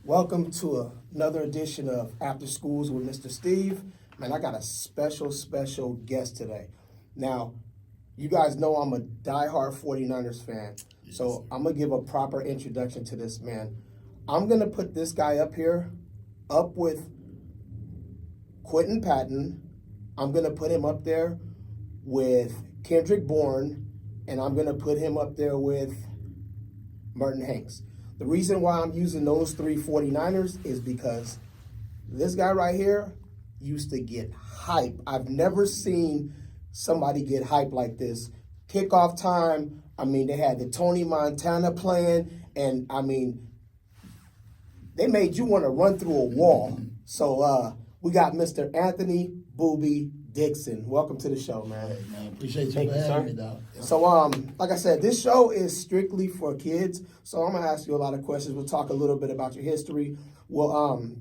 Welcome to another edition of After Schools with Mr. Steve. Man, I got a special guest today. Now, you guys know I'm a diehard 49ers fan, so I'm going to give a proper introduction to this man. I'm going to put this guy up here, up with Quentin Patton. I'm going to put him up there with Kendrick Bourne, and I'm going to put him up there with Merton Hanks. The reason why I'm using those three 49ers is because this guy right here used to get hype. I've never seen somebody get hype like this. Kickoff time, they had the Tony Montana playing, and they made you want to run through a wall. So we got Mr. Anthony Booby Dixon. Welcome to the show, man. Hey, man, appreciate you for having me, dog. Yeah. So, like I said, this show is strictly for kids. So I'm gonna ask you a lot of questions. We'll talk a little bit about your history. Will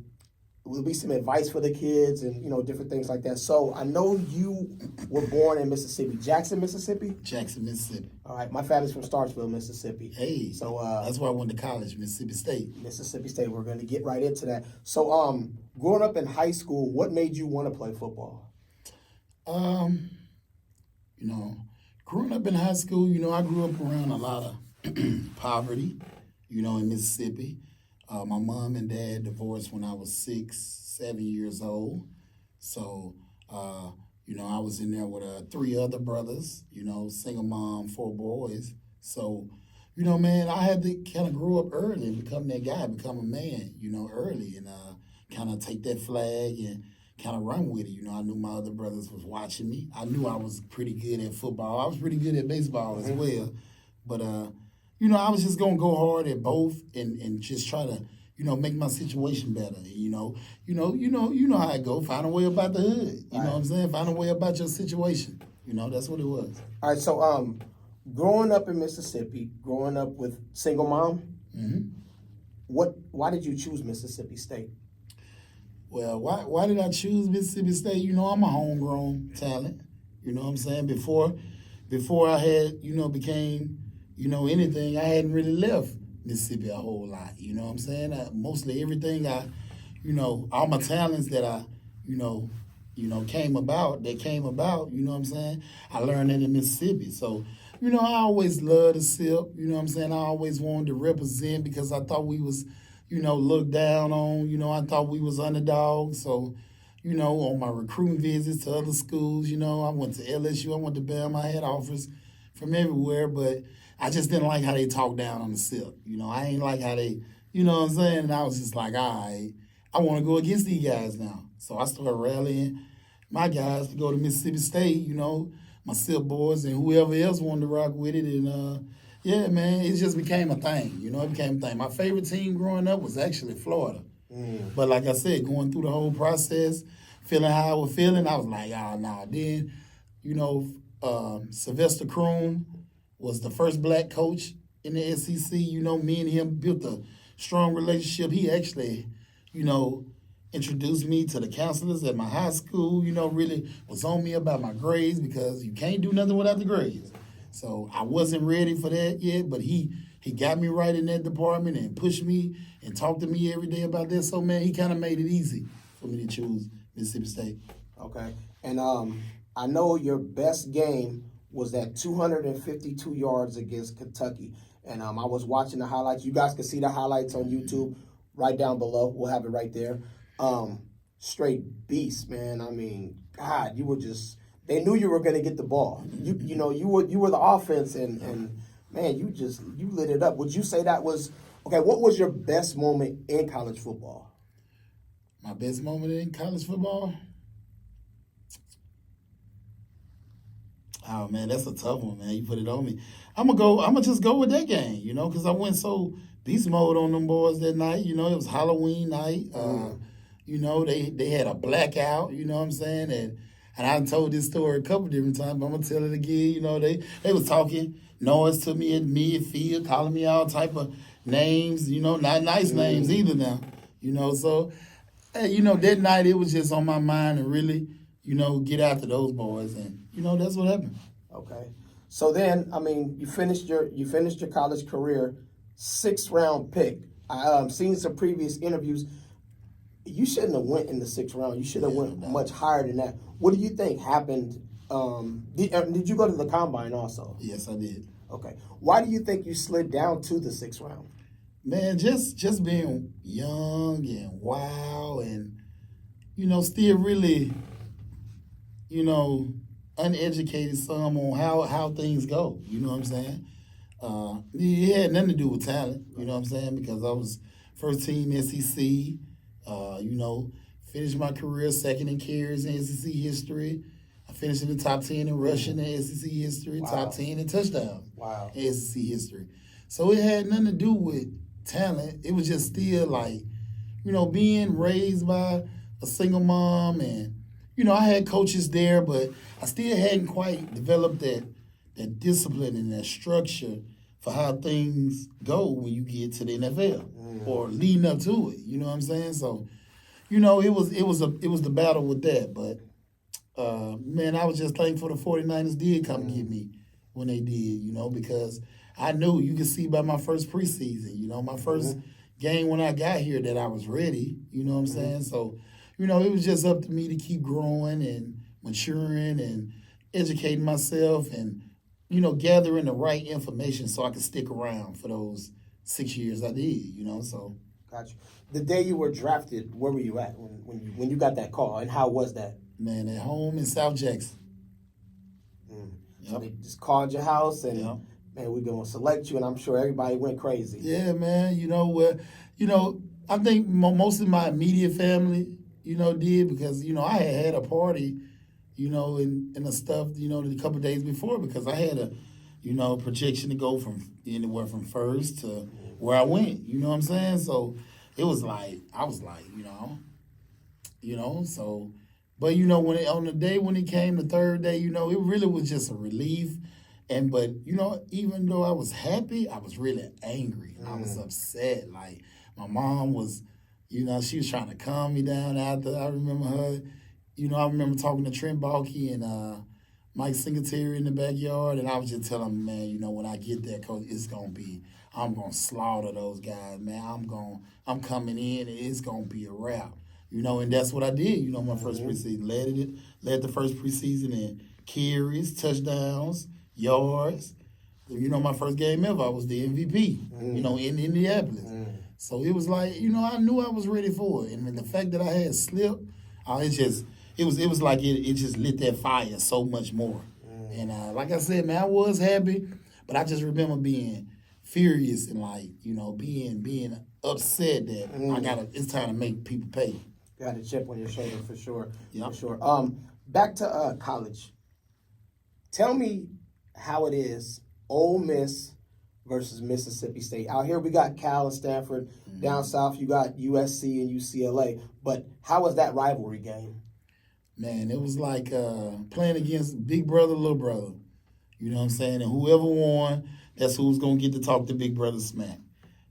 be some advice for the kids and different things like that. So I know you were born in Mississippi, Jackson, Mississippi. Jackson, Mississippi. All right, my family's from Starksville, Mississippi. Hey, so that's where I went to college, Mississippi State. Mississippi State. We're gonna get right into that. So, growing up in high school, what made you want to play football? Growing up in high school, I grew up around a lot of poverty, in Mississippi. My mom and dad divorced when I was 6, 7 years old. So, I was in there with 3 other brothers, single mom, 4 boys. So, man, I had to kind of grow up early and become that guy, become a man, early and kind of take that flag and kind of run with it. I knew my other brothers was watching me. I knew I was pretty good at football. I was pretty good at baseball as well. But, I was just going to go hard at both and just try to, make my situation better. You know how it go. Find a way about the hood. You know what I'm saying? Find a way about your situation. That's what it was. All right, so growing up in Mississippi, growing up with single mom, why did you choose Mississippi State? Well, why did I choose Mississippi State? I'm a homegrown talent. You know what I'm saying? Before I had, became, anything, I hadn't really left Mississippi a whole lot. You know what I'm saying? Mostly everything all my talents that I, came about, you know what I'm saying? I learned that in Mississippi. So, I always loved to sip, you know what I'm saying? I always wanted to represent because I thought we was, looked down on, I thought we was underdogs. So, on my recruiting visits to other schools, I went to LSU, I went to Bama, I had offers from everywhere, but I just didn't like how they talked down on the SIP. I ain't like how they, you know what I'm saying? And I was just like, all right, I want to go against these guys now. So I started rallying my guys to go to Mississippi State, my SIP boys and whoever else wanted to rock with it. And, yeah, man, it just became a thing. It became a thing. My favorite team growing up was actually Florida. But like I said, going through the whole process, feeling how I was feeling, I was like, nah. Then, Sylvester Croom was the first black coach in the SEC. Me and him built a strong relationship. He actually, introduced me to the counselors at my high school, really was on me about my grades because you can't do nothing without the grades. So I wasn't ready for that yet, but he got me right in that department and pushed me and talked to me every day about that. So, man, he kind of made it easy for me to choose Mississippi State. Okay. And I know your best game was that 252 yards against Kentucky. And I was watching the highlights. You guys can see the highlights on YouTube right down below. We'll have it right there. Straight beast, man. God, you were just – they knew you were going to get the ball. You were the offense, and man, you lit it up. Would you say that was – okay, what was your best moment in college football? My best moment in college football? Oh, man, that's a tough one, man. You put it on me. I'm gonna just go with that game, because I went so beast mode on them boys that night. It was Halloween night. They had a blackout, you know what I'm saying? And I told this story a couple different times, but I'm gonna tell it again. They was talking noise to me at midfield, calling me all type of names, not nice names either now. So hey, that night it was just on my mind to really, get after those boys, and that's what happened. Okay. So then, you finished your college career, 6th round pick. I seen some previous interviews. You shouldn't have went in the 6th round. You should have went much higher than that. What do you think happened? Did you go to the combine also? Yes, I did. Okay. Why do you think you slid down to the 6th round? Man, just being young and wild and, still really, uneducated some on how things go. You know what I'm saying? It had nothing to do with talent, you know what I'm saying? Because I was first team SEC, finished my career second in carries in SEC history. I finished in the top 10 in rushing in SEC history, top 10 in touchdowns in SEC history. So it had nothing to do with talent. It was just still like, being raised by a single mom and, I had coaches there, but I still hadn't quite developed that discipline and that structure for how things go when you get to the NFL or leading up to it. You know what I'm saying? So, it was the battle with that. But man, I was just thankful the 49ers did come get me when they did, because I knew, you could see by my first preseason, my first game when I got here that I was ready, you know what I'm saying? So, it was just up to me to keep growing and maturing and educating myself and, gathering the right information so I could stick around for those 6 years I did, so. Gotcha. The day you were drafted, where were you at when you got that call, and how was that? Man, at home in South Jackson. So they just called your house and, man, we're going to select you, and I'm sure everybody went crazy. Yeah, man, I think most of my immediate family, did because, I had a party, and the stuff, a couple of days before because I had a, projection to go from anywhere from first to where I went, you know what I'm saying? So it was like, I was like, so, but, on the day when it came, the third day, it really was just a relief. But, even though I was happy, I was really angry. I was upset. Like, my mom was, she was trying to calm me down after. I remember her, I remember talking to Trent Baalke and Mike Singletary in the backyard, and I was just telling them, man, when I get there, Coach, I'm going to slaughter those guys, man. I'm coming in, and it's going to be a wrap. And that's what I did, my first preseason. Led the first preseason in carries, touchdowns, yards. My first game ever, I was the MVP, in Indianapolis. So it was like, I knew I was ready for it. And the fact that I had slipped, it was like it just lit that fire so much more. And like I said, man, I was happy, but I just remember being furious and like, being upset that it's time to make people pay. Got a chip on your shoulder for sure. For sure. Back to college. Tell me how it is, Ole Miss versus Mississippi State. Out here we got Cal and Stanford. Down south you got USC and UCLA. But how was that rivalry game? Man, it was like playing against big brother, little brother. You know what I'm saying? And whoever won, that's who's going to get to talk to big brother smack.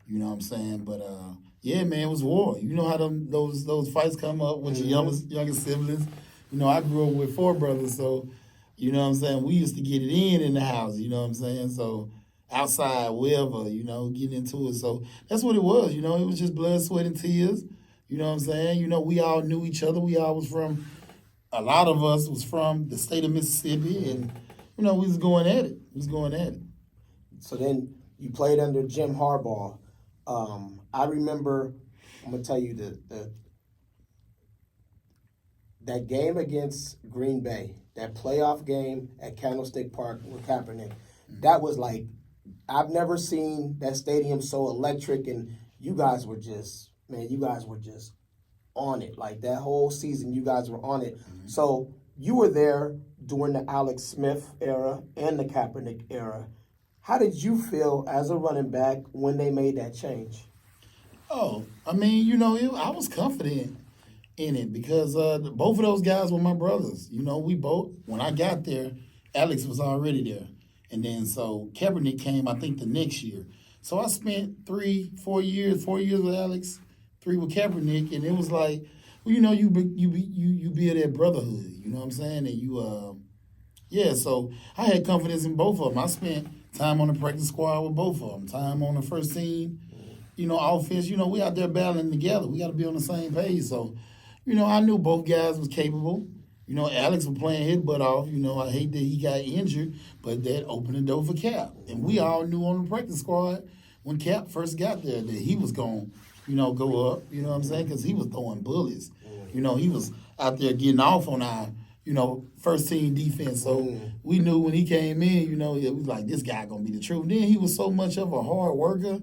You know what I'm saying? But, yeah, man, it was war. You know how those fights come up with your younger siblings. I grew up with 4 brothers, so, you know what I'm saying? We used to get it in the house, you know what I'm saying? So outside, wherever, get into it. So that's what it was, it was just blood, sweat, and tears. You know what I'm saying? We all knew each other. A lot of us was from the state of Mississippi, and, we was going at it. So then you played under Jim Harbaugh. I remember, I'm going to tell you, that game against Green Bay, that playoff game at Candlestick Park with Kaepernick, that was like, I've never seen that stadium so electric, and you guys were just on it. Like that whole season, you guys were on it. So you were there during the Alex Smith era and the Kaepernick era. How did you feel as a running back when they made that change? Oh, I mean, I was confident in it because both of those guys were my brothers. When I got there, Alex was already there. And then so Kaepernick came, I think, the next year. So I spent 4 years with Alex, 3 with Kaepernick, and it was like, you build that brotherhood, you know what I'm saying? And so I had confidence in both of them. I spent time on the practice squad with both of them, time on the first team, offense, we out there battling together. We got to be on the same page. So, I knew both guys was capable. Alex was playing his butt off. I hate that he got injured, but that opened the door for Cap. And we all knew on the practice squad when Cap first got there that he was going to, go up, you know what I'm saying? Because he was throwing bullets. He was out there getting off on our, first team defense. So we knew when he came in, it was like, this guy going to be the truth. Then he was so much of a hard worker,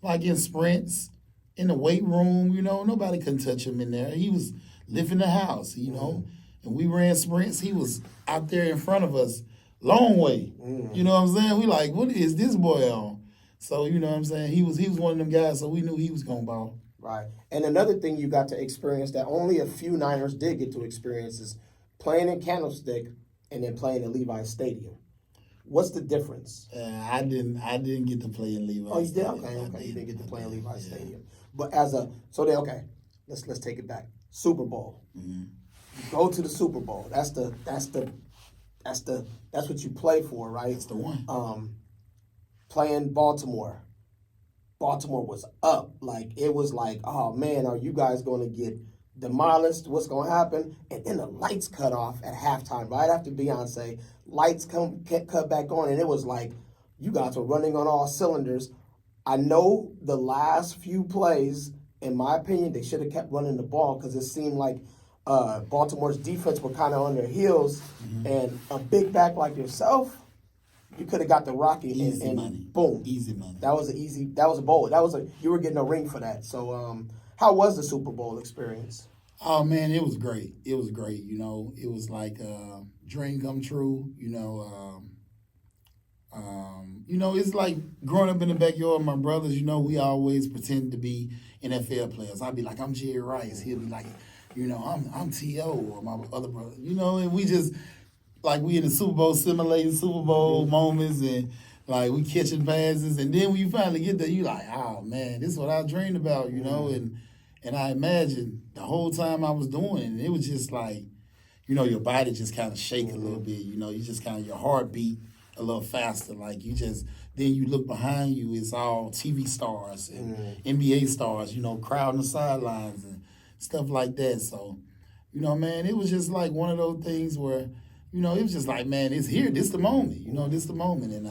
like in sprints, in the weight room, nobody couldn't touch him in there. He was lifting the house, and we ran sprints. He was out there in front of us, long way. You know what I'm saying? We like, what is this boy on? So, you know what I'm saying? He was one of them guys, so we knew he was going to ball. Right. And another thing you got to experience that only a few Niners did get to experience is playing in Candlestick and then playing in Levi's Stadium. What's the difference? I didn't get to play in Levi's. Oh, you did? Stadium. Okay. You didn't get to play in Levi's Stadium. But let's take it back. Super Bowl. Mm-hmm. You go to the Super Bowl. That's what you play for, right? That's the one. Playing Baltimore. Baltimore was up. It was like, oh man, are you guys going to get demolished? What's going to happen? And then the lights cut off at halftime, right after Beyonce. Lights cut back on, and it was like, you guys were running on all cylinders. I know the last few plays, in my opinion, they should have kept running the ball because it seemed like Baltimore's defense were kind of on their heels, and a big back like yourself, you could have got the Rocky and money. Boom. Easy money. That was a bowl. You were getting a ring for that. So how was the Super Bowl experience? Oh man, it was great. It was great. It was like dream come true. It's like growing up in the backyard with my brothers. We always pretend to be NFL players. I'd be like, I'm Jerry Rice. He'll be like, I'm T.O. or my other brother. And we just like we in the Super Bowl simulating Super Bowl moments and like we catching passes. And then when you finally get there, you like, oh man, this is what I dreamed about. And I imagined the whole time I was doing it, and it was just like, your body just kind of shake a little bit. You just kind of, your heart beat a little faster. Like then you look behind you, it's all TV stars and NBA stars, crowding the sidelines and stuff like that. So, man, it was just like one of those things where, it was just like, man, it's here. This the moment. This the moment. And,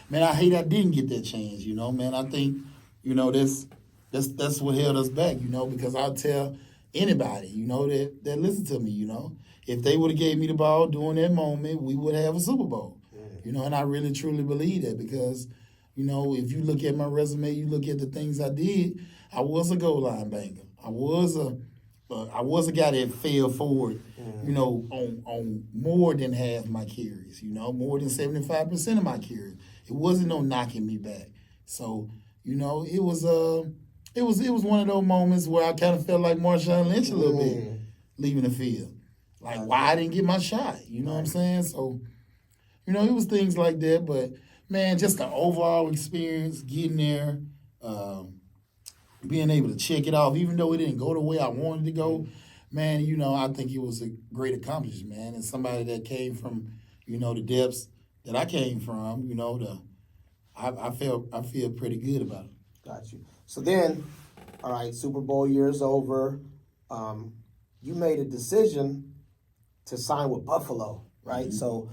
man, I hate I didn't get that chance, man. I think, that's what held us back, because I'll tell anybody, that listen to me, if they would have gave me the ball during that moment, we would have a Super Bowl. And I really truly believe that because, if you look at my resume, you look at the things I did, I was a goal line banger. I was a guy that fell forward, on more than half my carries, more than 75% of my carries. It wasn't no knocking me back. So, it was one of those moments where I kind of felt like Marshawn Lynch a little bit leaving the field. Like, why I didn't get my shot, you know what I'm saying? So, it was things like that. But, man, just the overall experience, getting there, being able to check it off, even though it didn't go the way I wanted to go, man, I think it was a great accomplishment, man. And somebody that came from, the depths that I came from, I feel pretty good about it. Got you. So then, all right, Super Bowl year's over. You made a decision to sign with Buffalo, right? Mm-hmm. So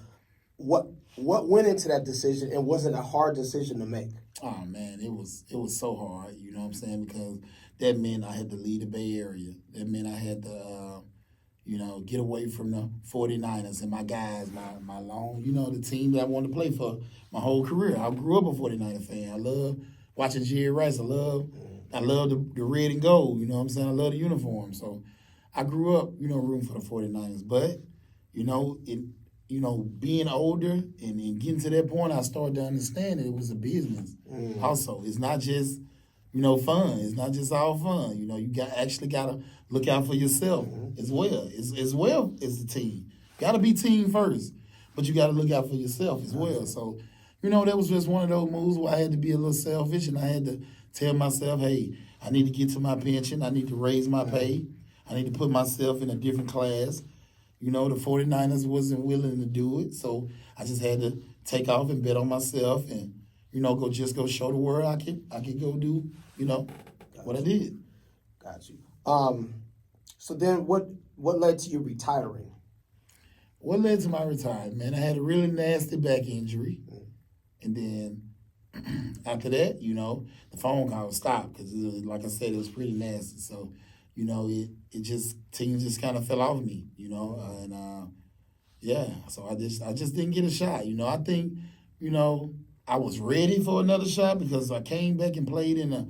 what went into that decision, and was it a hard decision to make? Oh man, it was so hard, you know what I'm saying? Because that meant I had to leave the Bay Area. That meant I had to get away from the 49ers and my guys, my long, the team that I wanted to play for my whole career. I grew up a 49er fan. I love watching Jerry Rice. I love the red and gold, you know what I'm saying? I love the uniform. So I grew up, rooting for the 49ers. But, being older and getting to that point, I started to understand that it was a business. Also, it's not just, fun. It's not just all fun. You actually got to look out for yourself as well. As well as the team. Got to be team first, but you got to look out for yourself as well. So, that was just one of those moves where I had to be a little selfish, and I had to tell myself, hey, I need to get to my pension. I need to raise my pay. I need to put myself in a different class. The 49ers wasn't willing to do it, so I just had to take off and bet on myself and, go show the world I could go do, what I did. Got you. So then what led to you retiring? What led to my retirement, man? I had a really nasty back injury. And then after that, the phone call stopped because, like I said, it was pretty nasty. So, things just kind of fell off me, and so I just didn't get a shot. I think, I was ready for another shot because I came back and played in the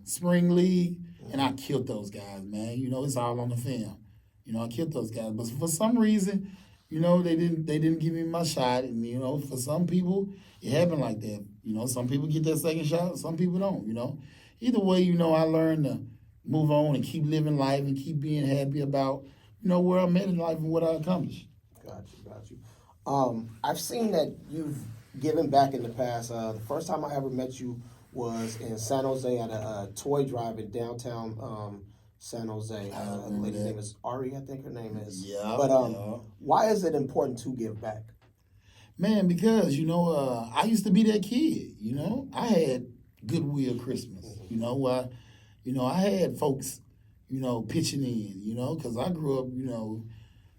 spring league, and I killed those guys, man. It's all on the film. I killed those guys, but for some reason, they didn't give me my shot, and for some people it happened like that. Some people get that second shot, some people don't. Either way, I learned to move on and keep living life and keep being happy about where I'm at in life and what I accomplished. Got you. I've seen that you've given back in the past. The first time I ever met you was in San Jose at a toy drive in downtown San Jose. The lady's name is Ari, I think her name is. Yeah. But why is it important to give back? Man, because, I used to be that kid, I had Goodwill Christmas, I had folks, pitching in, because I grew up,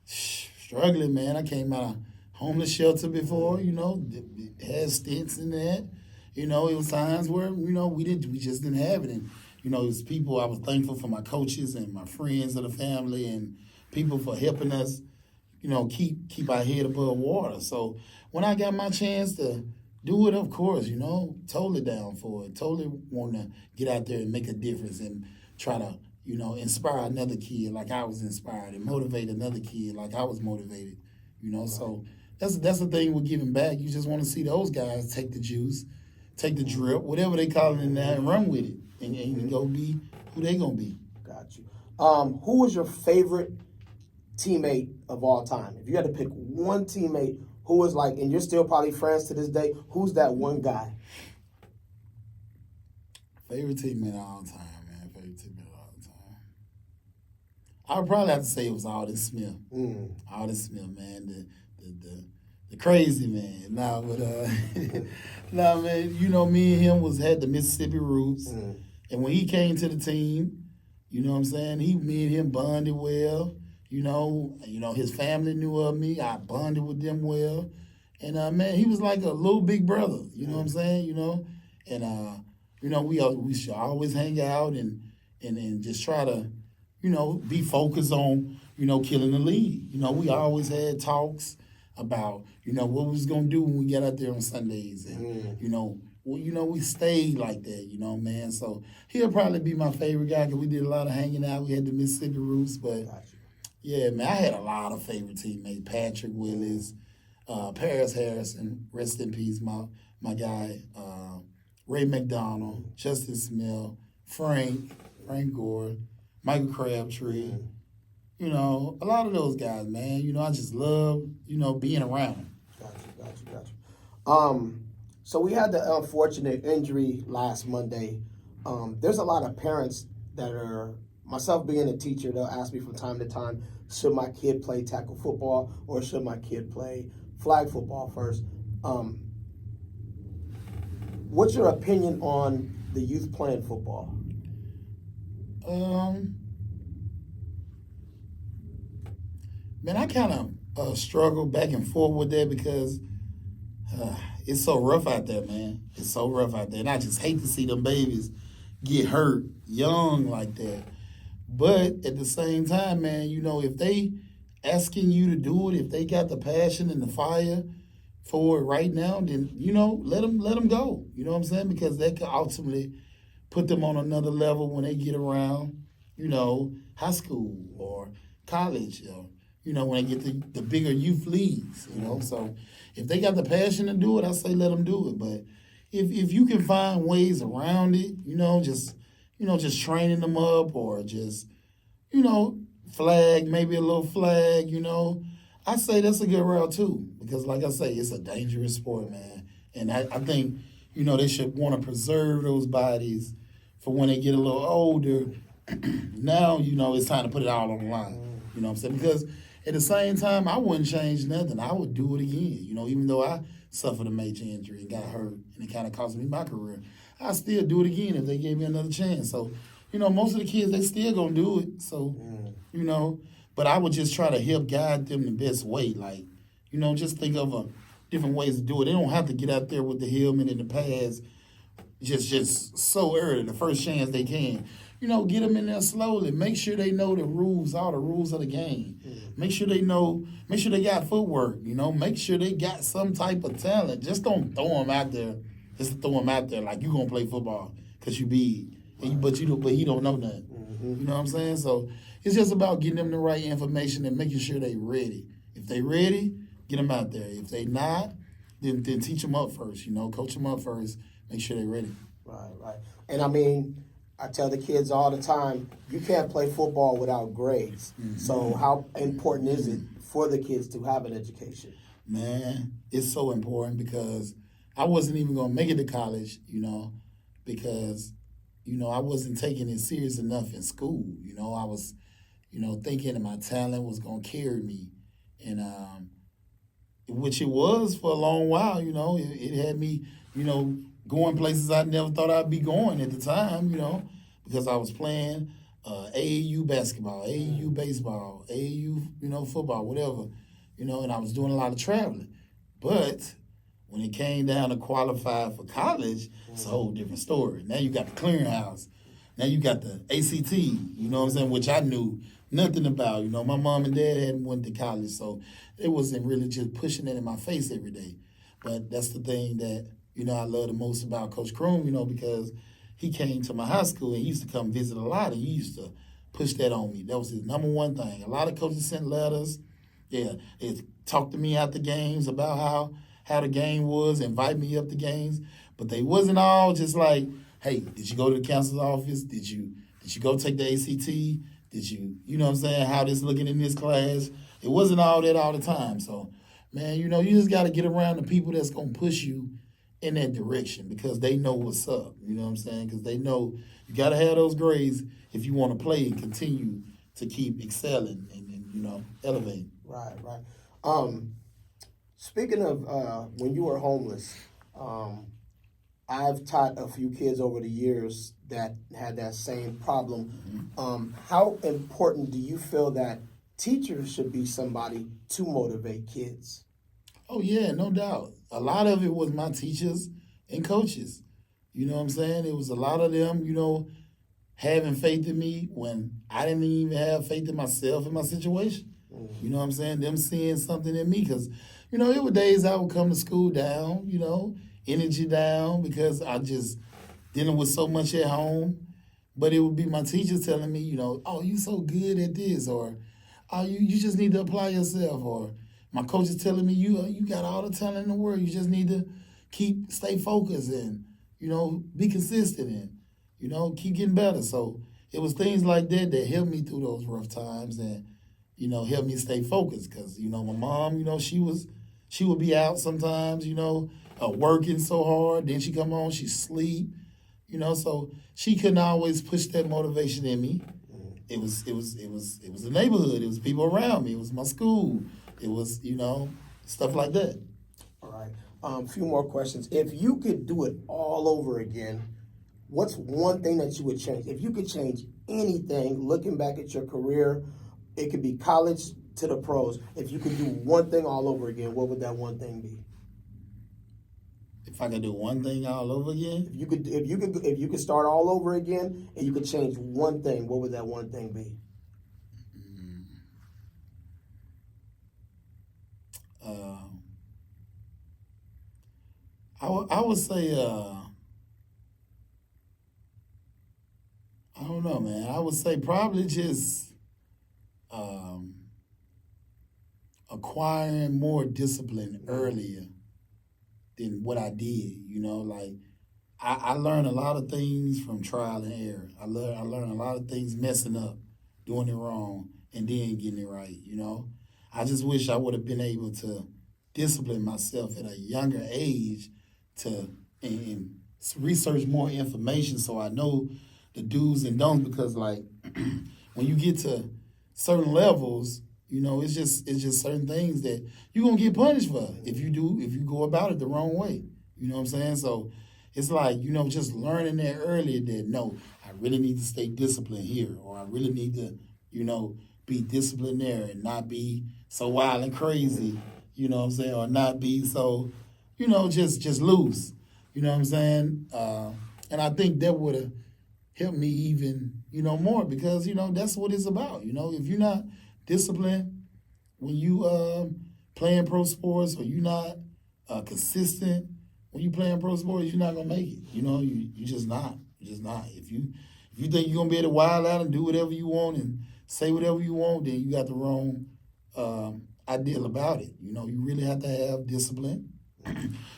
struggling, man. I came out of homeless shelter before, had stints in that. It was times where, we just didn't have it. And, it was people, I was thankful for my coaches and my friends of the family and people for helping us, keep our head above water. So when I got my chance to do it, of course, totally down for it. Totally want to get out there and make a difference and try to, inspire another kid like I was inspired and motivate another kid like I was motivated, Right. So that's the thing with giving back. You just want to see those guys take the juice, take the drip, whatever they call it in there, and run with it and go be who they going to be. Got you. Who was your favorite teammate of all time? If you had to pick one teammate who was like, and you're still probably friends to this day, who's that one guy? Favorite teammate of all time, man. Favorite teammate of all time. I would probably have to say it was Aldis Smith. Aldis Smith, man. The crazy man. Nah, but man, me and him had the Mississippi roots. And when he came to the team, me and him bonded well. His family knew of me. I bonded with them well. And, man, he was like a little big brother, what I'm saying, And, we should always hang out and just try to, be focused on, killing the league. We always had talks about, what we was going to do when we got out there on Sundays. And, we stayed like that, man. So he'll probably be my favorite guy because we did a lot of hanging out. We had the Mississippi roots, but... Yeah, man, I had a lot of favorite teammates. Patrick Willis, Paris Harrison, rest in peace, my guy, Ray McDonald, Justin Smith, Frank Gore, Michael Crabtree. A lot of those guys, man. I just love, being around them. Got you. So we had the unfortunate injury last Monday. There's a lot of parents that are... Myself being a teacher, they'll ask me from time to time, should my kid play tackle football or should my kid play flag football first? What's your opinion on the youth playing football? Man, I kind of struggle back and forth with that because it's so rough out there, man. It's so rough out there. And I just hate to see them babies get hurt young like that. But at the same time, man, if they asking you to do it, if they got the passion and the fire for it right now, then, let them go. You know what I'm saying? Because that could ultimately put them on another level when they get around, high school or college, or, when they get the bigger youth leagues, So if they got the passion to do it, I say let them do it. But if you can find ways around it, just training them up or just, maybe a little flag, I say that's a good route too. Because like I say, it's a dangerous sport, man. And I think, they should want to preserve those bodies for when they get a little older. Now, it's time to put it all on the line. You know what I'm saying? Because at the same time, I wouldn't change nothing. I would do it again. You know, even though I suffered a major injury and got hurt, and it kind of cost me my career, I still do it again if they gave me another chance. So, you know, most of the kids, they still gonna do it. So, you know, but I would just try to help guide them the best way. Like, you know, just think of different ways to do it. They don't have to get out there with the helmet and the pads just so early, the first chance they can. You know, get them in there slowly. Make sure they know the rules, all the rules of the game. Make sure they know, make sure they got footwork, you know. Make sure they got some type of talent. Just don't throw them out there. Just throw them out there like you going to play football because you big. But he don't know nothing. You know what I'm saying? So it's just about getting them the right information and making sure they ready. If they ready, get them out there. If they not, then teach them up first, you know. Coach them up first. Make sure they ready. Right. And I mean, I tell the kids all the time, you can't play football without grades. So how important is it for the kids to have an education? Man, it's so important because I wasn't even going to make it to college, you know, because, you know, I wasn't taking it serious enough in school. You know, I was, you know, thinking that my talent was going to carry me. And which it was for a long while, you know. It had me, you know, going places I never thought I'd be going at the time, you know, because I was playing AAU basketball, AAU baseball, AAU, you know, football, whatever, you know, and I was doing a lot of traveling. But when it came down to qualify for college, it's a whole different story. Now you got the clearinghouse. Now you got the ACT, you know what I'm saying, which I knew nothing about. You know, my mom and dad hadn't went to college, so it wasn't really just pushing it in my face every day. But that's the thing that, you know, I love the most about Coach Kroom, you know, because he came to my high school and he used to come visit a lot, and he used to push that on me. That was his number one thing. A lot of coaches sent letters. Yeah, they talked to me after games about how the game was, invite me up to games. But they wasn't all just like, hey, did you go to the counselor's office? Did you go take the ACT? Did you know what I'm saying, how this looking in this class? It wasn't all that all the time. So, man, you know, you just got to get around the people that's going to push you in that direction because they know what's up. You know what I'm saying? Because they know you got to have those grades if you want to play and continue to keep excelling and you know, elevating. Right. Speaking of when you were homeless, I've taught a few kids over the years that had that same problem. How important do you feel that teachers should be somebody to motivate kids? Oh, yeah, no doubt. A lot of it was my teachers and coaches. You know what I'm saying? It was a lot of them, you know, having faith in me when I didn't even have faith in myself and my situation. You know what I'm saying? Them seeing something in me because, you know, there were days I would come to school down, you know, energy down because I just dealing with so much at home. But it would be my teachers telling me, you know, oh, you so good at this, or oh, you just need to apply yourself, or my coach is telling me you got all the talent in the world. You just need to stay focused and, you know, be consistent and, you know, keep getting better. So it was things like that that helped me through those rough times and, you know, helped me stay focused because, you know, my mom, you know, she would be out sometimes, you know, working so hard. Then she come home, she sleep, you know, so she couldn't always push that motivation in me. It was the neighborhood. It was people around me. It was my school. It was, you know, stuff like that. All right. A few more questions. If you could do it all over again, what's one thing that you would change? If you could change anything, looking back at your career, it could be college to the pros. If you could do one thing all over again, what would that one thing be? If I could do one thing all over again? If you could start all over again and you could change one thing, what would that one thing be? I would say, I don't know, man. I would say probably just acquiring more discipline earlier than what I did. You know, like I learned a lot of things from trial and error. I learned a lot of things messing up, doing it wrong, and then getting it right. You know, I just wish I would have been able to discipline myself at a younger age and research more information so I know the do's and don'ts because like when you get to certain levels, You know, it's just certain things that you're gonna get punished for if you go about it the wrong way. You know what I'm saying? So it's like, you know, just learning that earlier that no, I really need to stay disciplined here, or I really need to, you know, be disciplined there and not be so wild and crazy, you know what I'm saying, or not be so, you know, just loose. You know what I'm saying? And I think that would have helped me even, you know, more because, you know, that's what it's about. You know, if you're not disciplined when you playing pro sports, or you're not consistent when you playing pro sports, you're not gonna make it. You know, you just not. You're just not. If you think you're gonna be able to wild out and do whatever you want and say whatever you want, then you got the wrong ideal about it. You know, you really have to have discipline.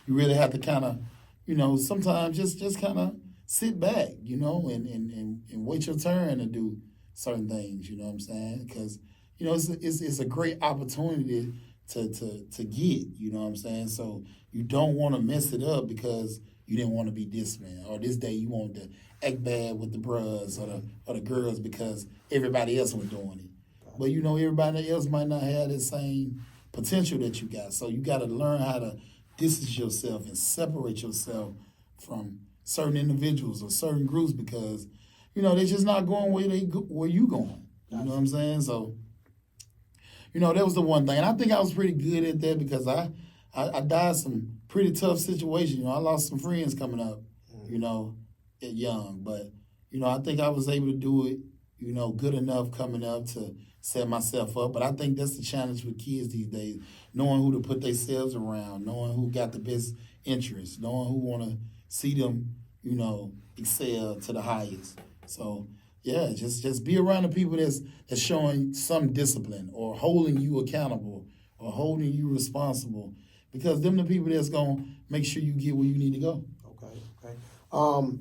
You really have to kind of, you know, sometimes just kind of sit back, you know, and wait your turn to do certain things. You know what I'm saying? Because, you know, it's a great opportunity to get. You know what I'm saying? So you don't want to mess it up because you didn't want to be this man, or this day you want to act bad with the bros or the girls because everybody else was doing it. But, you know, everybody else might not have the same potential that you got. So you got to learn how to distance yourself and separate yourself from certain individuals or certain groups because, you know, they're just not going where you going. You know what I'm saying? So, you know, that was the one thing. And I think I was pretty good at that because I died some pretty tough situations. You know, I lost some friends coming up, you know, at young. But, you know, I think I was able to do it, you know, good enough coming up to set myself up. But I think that's the challenge with kids these days, knowing who to put themselves around, knowing who got the best interests, knowing who want to see them, you know, excel to the highest. So, yeah, just be around the people that's showing some discipline or holding you accountable or holding you responsible, because them the people that's going to make sure you get where you need to go. Okay.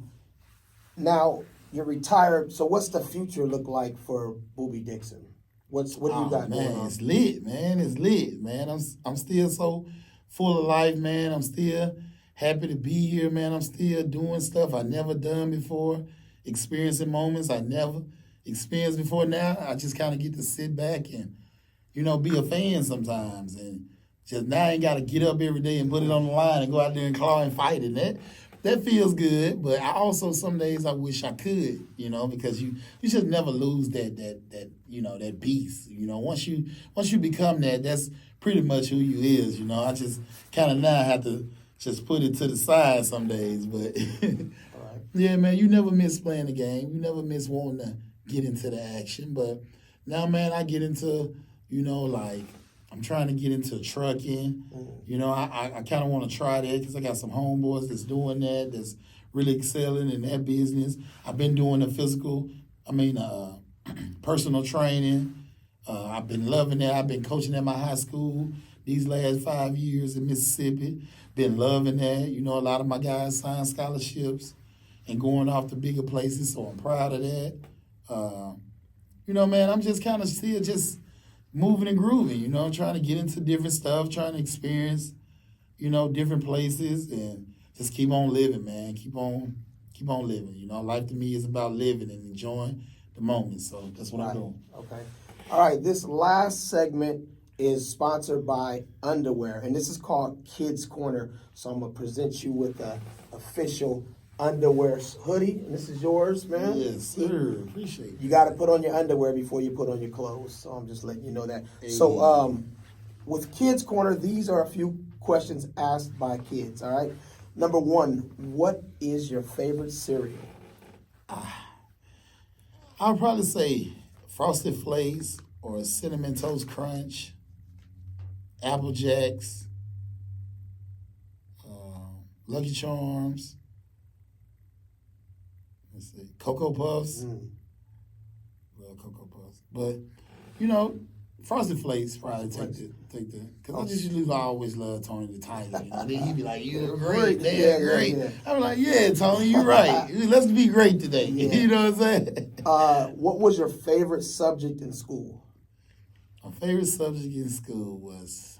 Now, you're retired, so what's the future look like for Booby Dixon? What do you got going on? It's lit, man. It's lit, man. I'm still so full of life, man. I'm still happy to be here, man. I'm still doing stuff I never done before, experiencing moments I never experienced before. Now I just kind of get to sit back and, you know, be a fan sometimes, and just now I ain't got to get up every day and put it on the line and go out there and claw and fight it. That feels good, but I also some days I wish I could, you know, because you should never lose that you know, that beast. You know, once you become that, that's pretty much who you is. You know, I just kind of now have to just put it to the side some days, but yeah, man, you never miss playing the game. You never miss wanting to get into the action. But now, man, I get into, you know, like, I'm trying to get into trucking. You know, I kind of want to try that because I got some homeboys that's doing that, that's really excelling in that business. I've been doing the personal training. I've been loving that. I've been coaching at my high school these last 5 years in Mississippi. Been loving that. You know, a lot of my guys signed scholarships and going off to bigger places, so I'm proud of that. You know, man, I'm just kind of still just moving and grooving, you know, trying to get into different stuff, trying to experience, you know, different places, and just keep on living, man. Keep on living. You know, life to me is about living and enjoying the moment. So that's what I'm doing. Okay. All right, this last segment is sponsored by underwear, and this is called Kids Corner. So I'm going to present you with an official underwear hoodie, and this is yours, man. Yes, sir. Appreciate it. You got to put on your underwear before you put on your clothes, so I'm just letting you know that. Hey. So with Kids Corner, these are a few questions asked by kids, all right? Number one, what is your favorite cereal? I'll probably say Frosted Flakes or Cinnamon Toast Crunch, Apple Jacks, Lucky Charms, let's see, Cocoa Puffs. Love Cocoa Puffs. But, you know, Frosted Flakes probably take the because I just usually always love Tony the Tiger. You know? Then he'd be like, "You're great, damn great." Yeah. I'm like, "Yeah, Tony, you're right. Let's be great today." Yeah. You know what I'm saying? What was your favorite subject in school? My favorite subject in school was,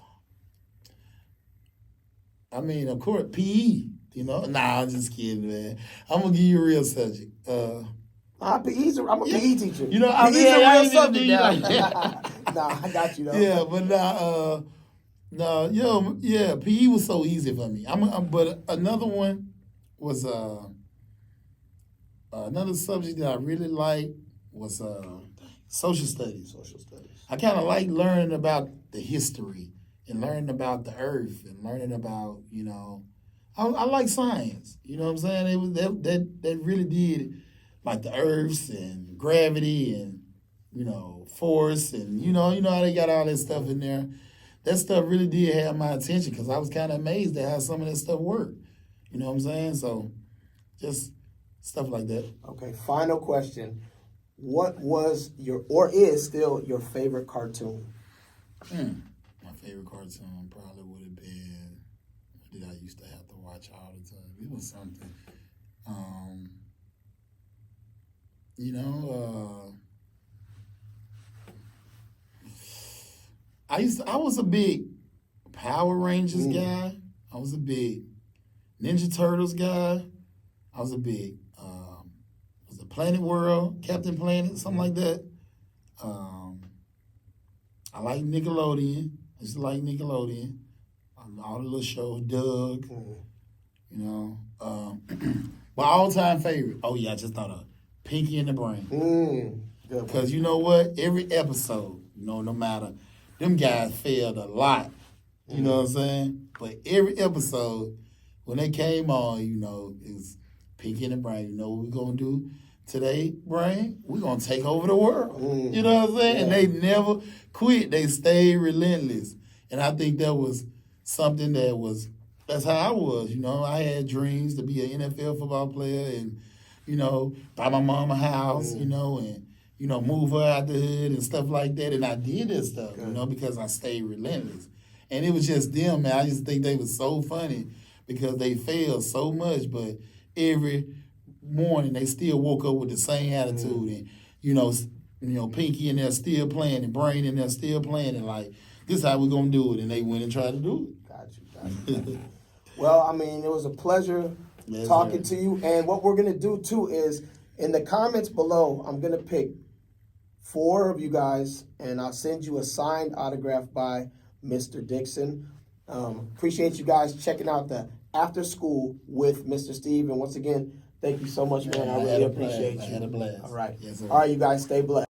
of course, PE. You know? Nah, I'm just kidding, man. I'm gonna give you a real subject. I'm a PE teacher. You know, I mean, PE's a I real ain't subject even now. do you like Nah, I got you though. Yeah, but PE was so easy for me. But another one was another subject that I really liked was social studies. Social studies. I kind of like learning about the history and learning about the earth and learning about, you know, I like science. You know what I'm saying? It was that really did, like the earths and gravity and, you know, force and you know how they got all that stuff in there. That stuff really did have my attention because I was kind of amazed at how some of that stuff worked. You know what I'm saying? So just stuff like that. Okay, final question. What was or is still your favorite cartoon? My favorite cartoon probably would have been, what did I used to have to watch all the time? It was something. I was a big Power Rangers guy. I was a big Ninja Turtles guy. I was a big was it Planet World, Captain Planet, something like that. I like Nickelodeon. I used to like Nickelodeon. All the little shows, Doug, you know. My all-time favorite, oh yeah, I just thought of Pinky and the Brain. Because you know what? Every episode, you know, no matter, them guys failed a lot. You know what I'm saying? But every episode, when they came on, you know, it's Pinky and the Brain. You know what we're going to do today, Brain? We're going to take over the world. You know what I'm saying? Yeah. And they never quit. They stayed relentless. And I think that was something that's how I was. You know, I had dreams to be an NFL football player and, you know, buy my mom a house, you know, and, you know, move her out the hood and stuff like that. And I did that stuff, you know, because I stayed relentless. And it was just them, man. I just think they were so funny because they failed so much, but every morning they still woke up with the same attitude. And, you know, Pinky in there still playing and Brain in there still playing and like, this is how we're going to do it. And they went and tried to do it. Got you. Well, I mean, it was a pleasure talking to you. And what we're going to do, too, is in the comments below, I'm going to pick 4 of you guys, and I'll send you a signed autograph by Mr. Dixon. Appreciate you guys checking out the After School with Mr. Steve. And once again, thank you so much, man. I really appreciate you. I had a blast. All right. Yes, sir. All right, you guys, stay blessed.